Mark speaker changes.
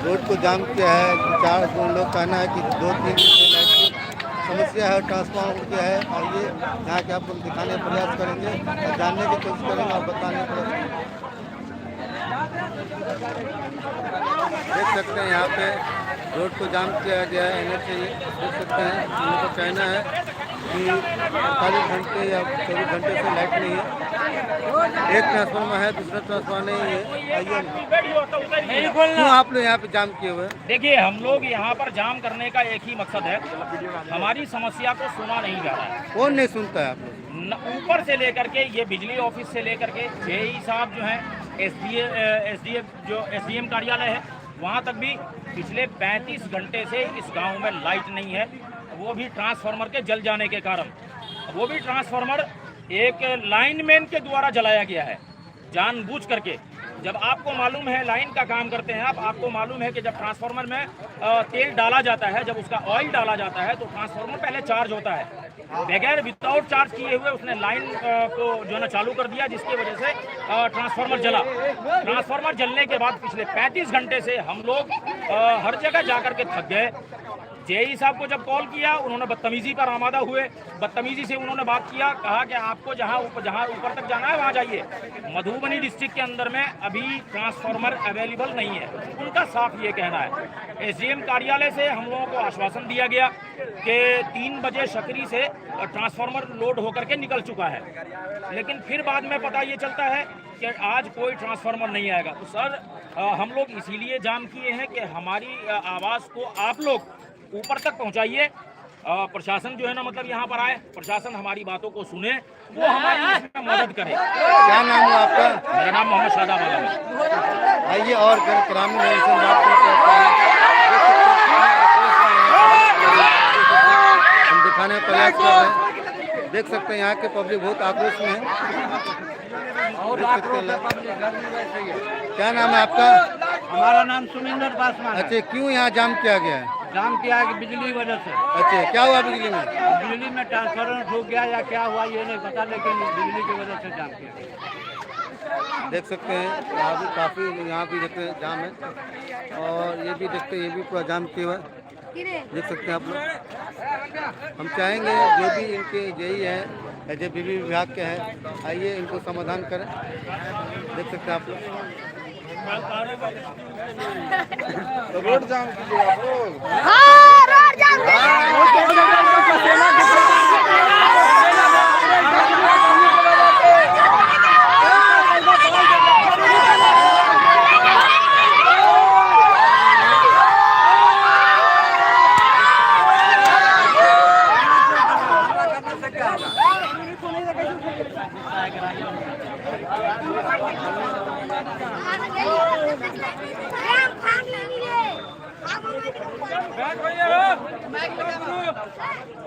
Speaker 1: Road को जाम किया है। चार लोग कहना है कि 2-3 दिन से लाइट की समस्या है, ट्रांसफार्मर क्या है। आइए यहाँ के आपको दिखाने का प्रयास करेंगे और जानने की कोशिश करेंगे और बताने का प्रयास करेंगे। देख सकते हैं यहाँ पे रोड को जाम किया गया है NH से। देख सकते हैं उनका कहना है कि 48 घंटे या 24 घंटे से लाइट नहीं है। एक ट्रांसफार्मर है, दूसरा ट्रांसफार्मर नहीं है। आइए क्यों आप लोग यहाँ पे जाम किए हुए हैं?
Speaker 2: देखिए, हम लोग यहाँ पर जाम करने का एक ही मकसद है, हमारी समस्या को सुना नहीं जा रहा है।
Speaker 1: कौन नहीं सुनता है आप लोग?
Speaker 2: ऊपर से लेकर के ये बिजली ऑफिस से लेकर के जेई साहब जो हैं, SDM कार्यालय है, वहाँ तक भी पिछले 35 घंटे से इस गांव में लाइट नहीं है, वो भी ट्रांसफार्मर के जल जाने के कारण। वो भी ट्रांसफार्मर एक लाइनमैन के द्वारा जलाया गया है, जानबूझ करके। जब आपको मालूम है, लाइन का काम करते हैं आप, आपको मालूम है कि जब ट्रांसफार्मर में तेल डाला जाता है, जब उसका ऑयल डाला जाता है तो ट्रांसफार्मर पहले चार्ज होता है। बगैर विदाउट चार्ज किए हुए उसने लाइन को जो है ना चालू कर दिया, जिसकी वजह से ट्रांसफार्मर जला। ट्रांसफार्मर जलने के बाद पिछले 35 घंटे से हम लोग हर जगह जाकर के थक गए। जेई साहब को जब कॉल किया, उन्होंने बदतमीजी पर आमादा हुए। बदतमीजी से उन्होंने बात किया, कहा कि आपको जहां ऊपर तक जाना है वहां जाइए। मधुबनी डिस्ट्रिक्ट के अंदर में अभी ट्रांसफार्मर अवेलेबल नहीं है, उनका साफ ये कहना है। SDM कार्यालय से हम लोगों को आश्वासन दिया गया कि 3 बजे शकरी से ट्रांसफार्मर लोड होकर के निकल चुका है, लेकिन फिर बाद में पता ये चलता है कि आज कोई ट्रांसफार्मर नहीं आएगा। तो सर, हम लोग इसीलिए जाम किए हैं कि हमारी आवाज़ को आप लोग ऊपर तक पहुंचाइए। प्रशासन जो है ना, मतलब यहाँ पर आए, प्रशासन हमारी बातों को सुने, वो हमारी इसमें मदद करे।
Speaker 1: क्या नाम है आपका?
Speaker 2: मेरा नाम मोहम्मद शादाब आलम है।
Speaker 1: आइए और ग्रामीण बात हम दिखाने का प्रयास कर रहे हैं। देख सकते हैं यहाँ के पब्लिक बहुत आक्रोश में है। क्या नाम है आपका?
Speaker 3: हमारा नाम सुमिंदर पासवान है।
Speaker 1: अच्छा, क्यों यहाँ जाम किया गया है?
Speaker 3: जाम किया है कि बिजली वजह से।
Speaker 1: अच्छा, क्या हुआ बिजली में?
Speaker 3: बिजली में ट्रांसफार्मर ठोक गया या क्या हुआ ये नहीं पता, लेकिन बिजली की वजह से जाम किया।
Speaker 1: देख सकते हैं यहाँ भी काफ़ी, यहाँ भी देखते हैं जाम है, और ये भी देखते हैं, ये भी पूरा जाम किया हुआ है। देख सकते हैं आप लोग। हम चाहेंगे जो भी इनके जेई हैं, जो बिजली विभाग के हैं, आइए इनको समाधान करें। देख सकते हैं आप लोग। तो रोड जाम कीजिए आप लोग।
Speaker 4: हाँ, रोड जाम
Speaker 2: बैठ भैया।